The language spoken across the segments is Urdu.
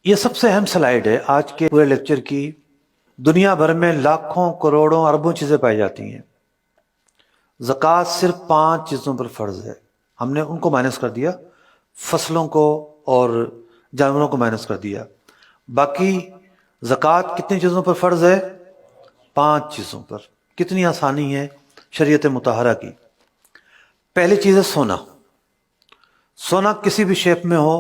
یہ سب سے اہم سلائیڈ ہے آج کے پورے لیکچر کی۔ دنیا بھر میں لاکھوں کروڑوں اربوں چیزیں پائی جاتی ہیں، زکوٰۃ صرف 5 چیزوں پر فرض ہے۔ ہم نے ان کو مائنس کر دیا، فصلوں کو اور جانوروں کو مائنس کر دیا۔ باقی زکوٰۃ کتنی چیزوں پر فرض ہے؟ 5 چیزوں پر۔ کتنی آسانی ہے شریعت مطہرہ کی۔ پہلی چیز ہے سونا۔ سونا کسی بھی شیپ میں ہو،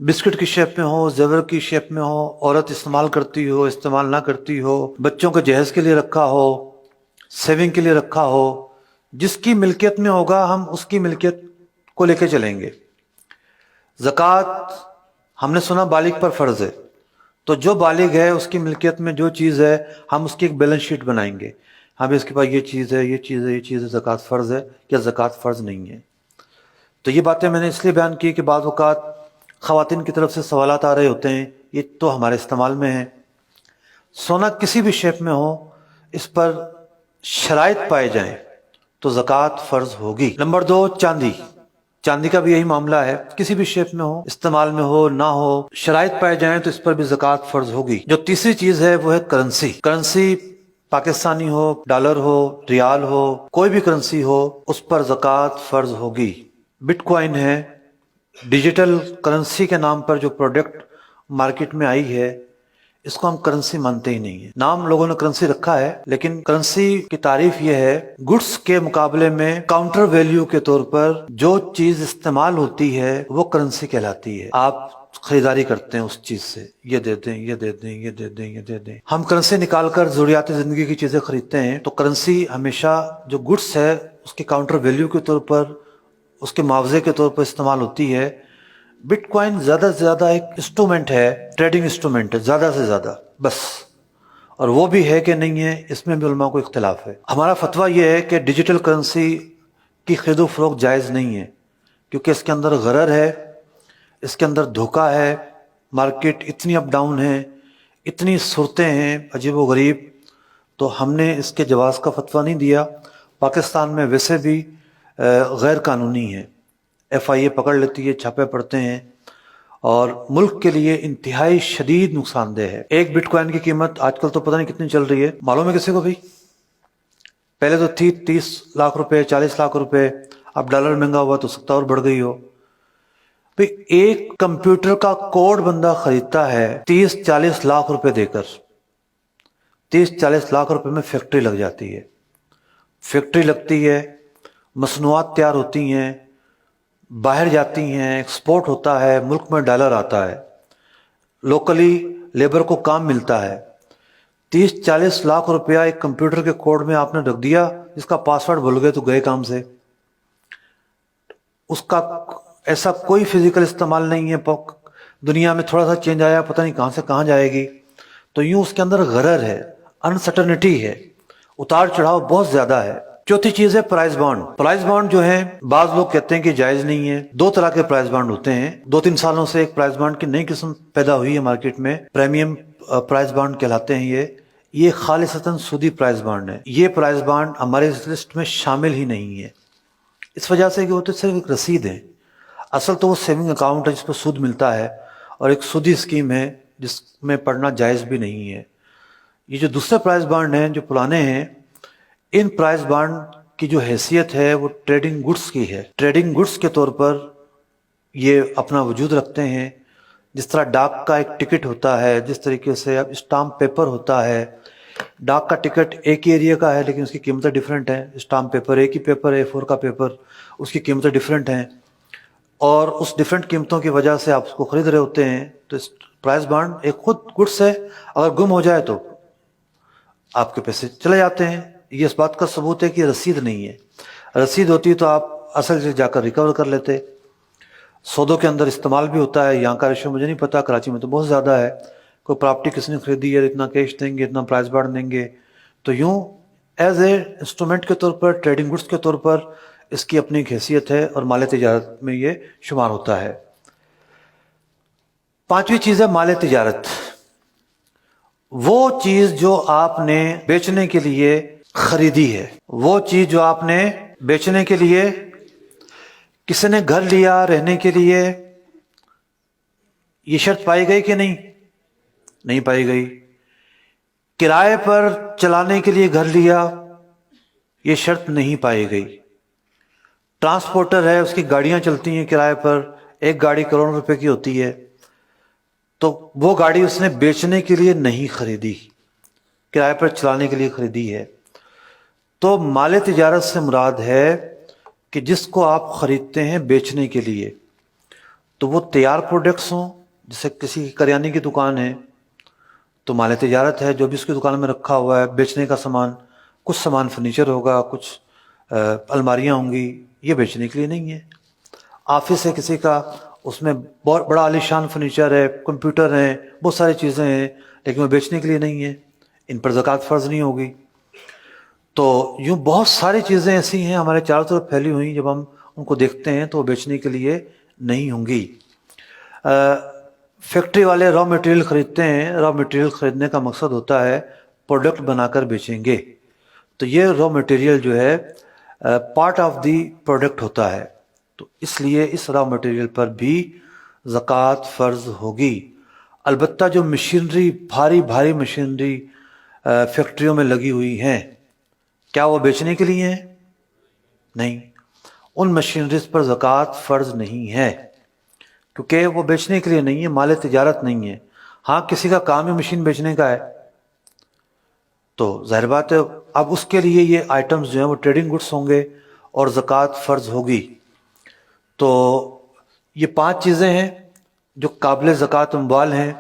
بسکٹ کی شیپ میں ہو، زیور کی شیپ میں ہو، عورت استعمال کرتی ہو، استعمال نہ کرتی ہو، بچوں کے جہیز کے لیے رکھا ہو، سیونگ کے لیے رکھا ہو، جس کی ملکیت میں ہوگا ہم اس کی ملکیت کو لے کے چلیں گے۔ زکوٰۃ ہم نے سنا بالغ پر فرض ہے، تو جو بالغ ہے اس کی ملکیت میں جو چیز ہے ہم اس کی ایک بیلنس شیٹ بنائیں گے۔ ہاں بھی اس کے پاس یہ چیز ہے، یہ چیز ہے، یہ چیز ہے، زکوٰۃ فرض ہے یا زکوٰۃ فرض نہیں ہے۔ تو یہ باتیں میں نے اس لیے بیان کی کہ بعض اوقات خواتین کی طرف سے سوالات آ رہے ہوتے ہیں، یہ تو ہمارے استعمال میں ہے۔ سونا کسی بھی شیپ میں ہو، اس پر شرائط پائے جائیں تو زکوٰۃ فرض ہوگی۔ نمبر 2، چاندی۔ چاندی کا بھی یہی معاملہ ہے، کسی بھی شیپ میں ہو، استعمال میں ہو نہ ہو، شرائط پائے جائیں تو اس پر بھی زکوٰۃ فرض ہوگی۔ جو تیسری چیز ہے وہ ہے کرنسی۔ کرنسی پاکستانی ہو، ڈالر ہو، ریال ہو، کوئی بھی کرنسی ہو، اس پر زکوٰۃ فرض ہوگی۔ بٹ کوائن ہے، ڈیجیٹل کرنسی کے نام پر جو پروڈکٹ مارکیٹ میں آئی ہے، اس کو ہم کرنسی مانتے ہی نہیں ہیں۔ نام لوگوں نے کرنسی رکھا ہے، لیکن کرنسی کی تعریف یہ ہے گڈس کے مقابلے میں کاؤنٹر ویلیو کے طور پر جو چیز استعمال ہوتی ہے وہ کرنسی کہلاتی ہے۔ آپ خریداری کرتے ہیں اس چیز سے، یہ دے دیں، یہ دے دیں، یہ دے دیں، یہ دے دیں۔ ہم کرنسی نکال کر ضروریات زندگی کی چیزیں خریدتے ہیں، تو کرنسی ہمیشہ جو گڈس ہے اس کے کاؤنٹر ویلیو کے طور پر، اس کے معاوضے کے طور پر استعمال ہوتی ہے۔ بٹ کوائن زیادہ سے زیادہ ایک انسٹرومنٹ ہے، ٹریڈنگ انسٹرومنٹ ہے، زیادہ سے زیادہ بس۔ اور وہ بھی ہے کہ نہیں ہے، اس میں بھی علماء کو اختلاف ہے۔ ہمارا فتویٰ یہ ہے کہ ڈیجیٹل کرنسی کی خرید و فروخت جائز نہیں ہے، کیونکہ اس کے اندر غرر ہے، اس کے اندر دھوکہ ہے۔ مارکیٹ اتنی اپ ڈاؤن ہے، اتنی صورتیں ہیں عجیب و غریب، تو ہم نے اس کے جواز کا فتویٰ نہیں دیا۔ پاکستان میں ویسے بھی غیر قانونی ہے، ایف آئی اے پکڑ لیتی ہے، چھاپے پڑتے ہیں، اور ملک کے لیے انتہائی شدید نقصان دہ ہے۔ ایک بٹ کوائن کی قیمت آج کل تو پتہ نہیں کتنی چل رہی ہے، معلوم ہے کسی کو بھی؟ پہلے تو تھی 30 لاکھ روپے، 40 لاکھ روپے، اب ڈالر مہنگا ہوا تو سکتا اور بڑھ گئی ہو۔ بھئی ایک کمپیوٹر کا کوڈ بندہ خریدتا ہے 30-40 لاکھ روپے دے کر۔ 30-40 لاکھ روپے میں فیکٹری لگ جاتی ہے، فیکٹری لگتی ہے، مصنوعات تیار ہوتی ہیں، باہر جاتی ہیں، ایکسپورٹ ہوتا ہے، ملک میں ڈالر آتا ہے، لوکلی لیبر کو کام ملتا ہے۔ 30-40 لاکھ روپیہ ایک کمپیوٹر کے کوڈ میں آپ نے رکھ دیا، جس کا پاسورڈ بھول گئے تو گئے کام سے۔ اس کا ایسا کوئی فزیکل استعمال نہیں ہے، دنیا میں تھوڑا سا چینج آیا، پتہ نہیں کہاں سے کہاں جائے گی۔ تو یوں اس کے اندر غرر ہے، انسرٹنٹی ہے، اتار چڑھاؤ بہت زیادہ ہے۔ چوتھی چیز ہے پرائز بانڈ۔ پرائز بانڈ جو ہے بعض لوگ کہتے ہیں کہ جائز نہیں ہے۔ 2 طرح کے پرائز بانڈ ہوتے ہیں۔ 2-3 سالوں سے ایک پرائز بانڈ کی نئی قسم پیدا ہوئی ہے مارکیٹ میں، پریمیم پرائز بانڈ کہلاتے ہیں یہ خالصتاً سودی پرائز بانڈ ہے۔ یہ پرائز بانڈ ہمارے اس لسٹ میں شامل ہی نہیں ہے، اس وجہ سے کہ وہ تو صرف ایک رسید ہے۔ اصل تو وہ سیونگ اکاؤنٹ ہے جس پر سود ملتا ہے، اور ایک سودی اسکیم ہے جس میں پڑھنا جائز بھی نہیں ہے۔ یہ جو دوسرے پرائز بانڈ ہیں جو پرانے ہیں، ان پرائز بانڈ کی جو حیثیت ہے وہ ٹریڈنگ گڈس کی ہے۔ ٹریڈنگ گڈس کے طور پر یہ اپنا وجود رکھتے ہیں۔ جس طرح ڈاک کا ایک ٹکٹ ہوتا ہے، جس طریقے سے اب اسٹامپ پیپر ہوتا ہے۔ ڈاک کا ٹکٹ ایک ہی ایریا کا ہے لیکن اس کی قیمتیں ڈیفرنٹ ہیں، اسٹامپ پیپر ایک ہی پیپر ہے، A4 کا پیپر، اس کی قیمتیں ڈیفرنٹ ہیں، اور اس ڈیفرنٹ قیمتوں کی وجہ سے آپ اس کو خرید رہے ہوتے ہیں۔ تو اس پرائز بانڈ ایک خود گڈس ہے، اگر گم ہو جائے تو آپ کے پیسے چلے جاتے ہیں۔ یہ اس بات کا ثبوت ہے کہ رسید نہیں ہے۔ رسید ہوتی تو آپ اصل سے جا کر ریکور کر لیتے۔ سودوں کے اندر استعمال بھی ہوتا ہے، یہاں کا ریشو مجھے نہیں پتا، کراچی میں تو بہت زیادہ ہے۔ کوئی پراپرٹی کسی نے خریدی ہے، اتنا کیش دیں گے، اتنا پرائز بانڈ دیں گے، تو یوں ایز اے انسٹرومنٹ کے طور پر، ٹریڈنگ گڈس کے طور پر اس کی اپنی ایک حیثیت ہے، اور مال تجارت میں یہ شمار ہوتا ہے۔ 5ویں چیز ہے مال تجارت۔ وہ چیز جو آپ نے بیچنے کے لیے خریدی ہے، وہ چیز جو آپ نے بیچنے کے لیے، کسی نے گھر لیا رہنے کے لیے، یہ شرط پائی گئی کہ نہیں؟ نہیں پائی گئی۔ کرائے پر چلانے کے لیے گھر لیا، یہ شرط نہیں پائی گئی۔ ٹرانسپورٹر ہے، اس کی گاڑیاں چلتی ہیں کرائے پر، ایک گاڑی کروڑوں روپے کی ہوتی ہے، تو وہ گاڑی اس نے بیچنے کے لیے نہیں خریدی، کرائے پر چلانے کے لیے خریدی ہے۔ تو مال تجارت سے مراد ہے کہ جس کو آپ خریدتے ہیں بیچنے کے لیے، تو وہ تیار پروڈکٹس ہوں، جیسے کسی کی کریانے کی دکان ہے تو مال تجارت ہے، جو بھی اس کی دکان میں رکھا ہوا ہے بیچنے کا سامان، کچھ سامان فرنیچر ہوگا، کچھ الماریاں ہوں گی، یہ بیچنے کے لیے نہیں ہے۔ آفس ہے کسی کا، اس میں بہت بڑا عالی شان فرنیچر ہے، کمپیوٹر ہیں، بہت ساری چیزیں ہیں، لیکن وہ بیچنے کے لیے نہیں ہے، ان پر زکوٰۃ فرض نہیں ہوگی۔ تو یوں بہت ساری چیزیں ایسی ہیں ہمارے چاروں طرف پھیلی ہوئی، جب ہم ان کو دیکھتے ہیں تو وہ بیچنے کے لیے نہیں ہوں گی۔ فیکٹری والے را مٹیریل خریدتے ہیں، را مٹیریل خریدنے کا مقصد ہوتا ہے پروڈکٹ بنا کر بیچیں گے، تو یہ را مٹیریل جو ہے پارٹ آف دی پروڈکٹ ہوتا ہے، تو اس لیے اس را مٹیریل پر بھی زکوٰۃ فرض ہوگی۔ البتہ جو مشینری، بھاری بھاری مشینری فیکٹریوں میں لگی ہوئی ہیں، کیا وہ بیچنے کے لیے ہیں؟ نہیں، ان مشینریز پر زکوٰۃ فرض نہیں ہے، کیونکہ وہ بیچنے کے لیے نہیں ہے، مال تجارت نہیں ہے۔ ہاں کسی کا کام ہی مشین بیچنے کا ہے تو ظاہر بات ہے اب اس کے لیے یہ آئٹمز جو ہیں وہ ٹریڈنگ گڈس ہوں گے اور زکوٰۃ فرض ہوگی۔ تو یہ 5 چیزیں ہیں جو قابل زکوٰۃ اموال ہیں۔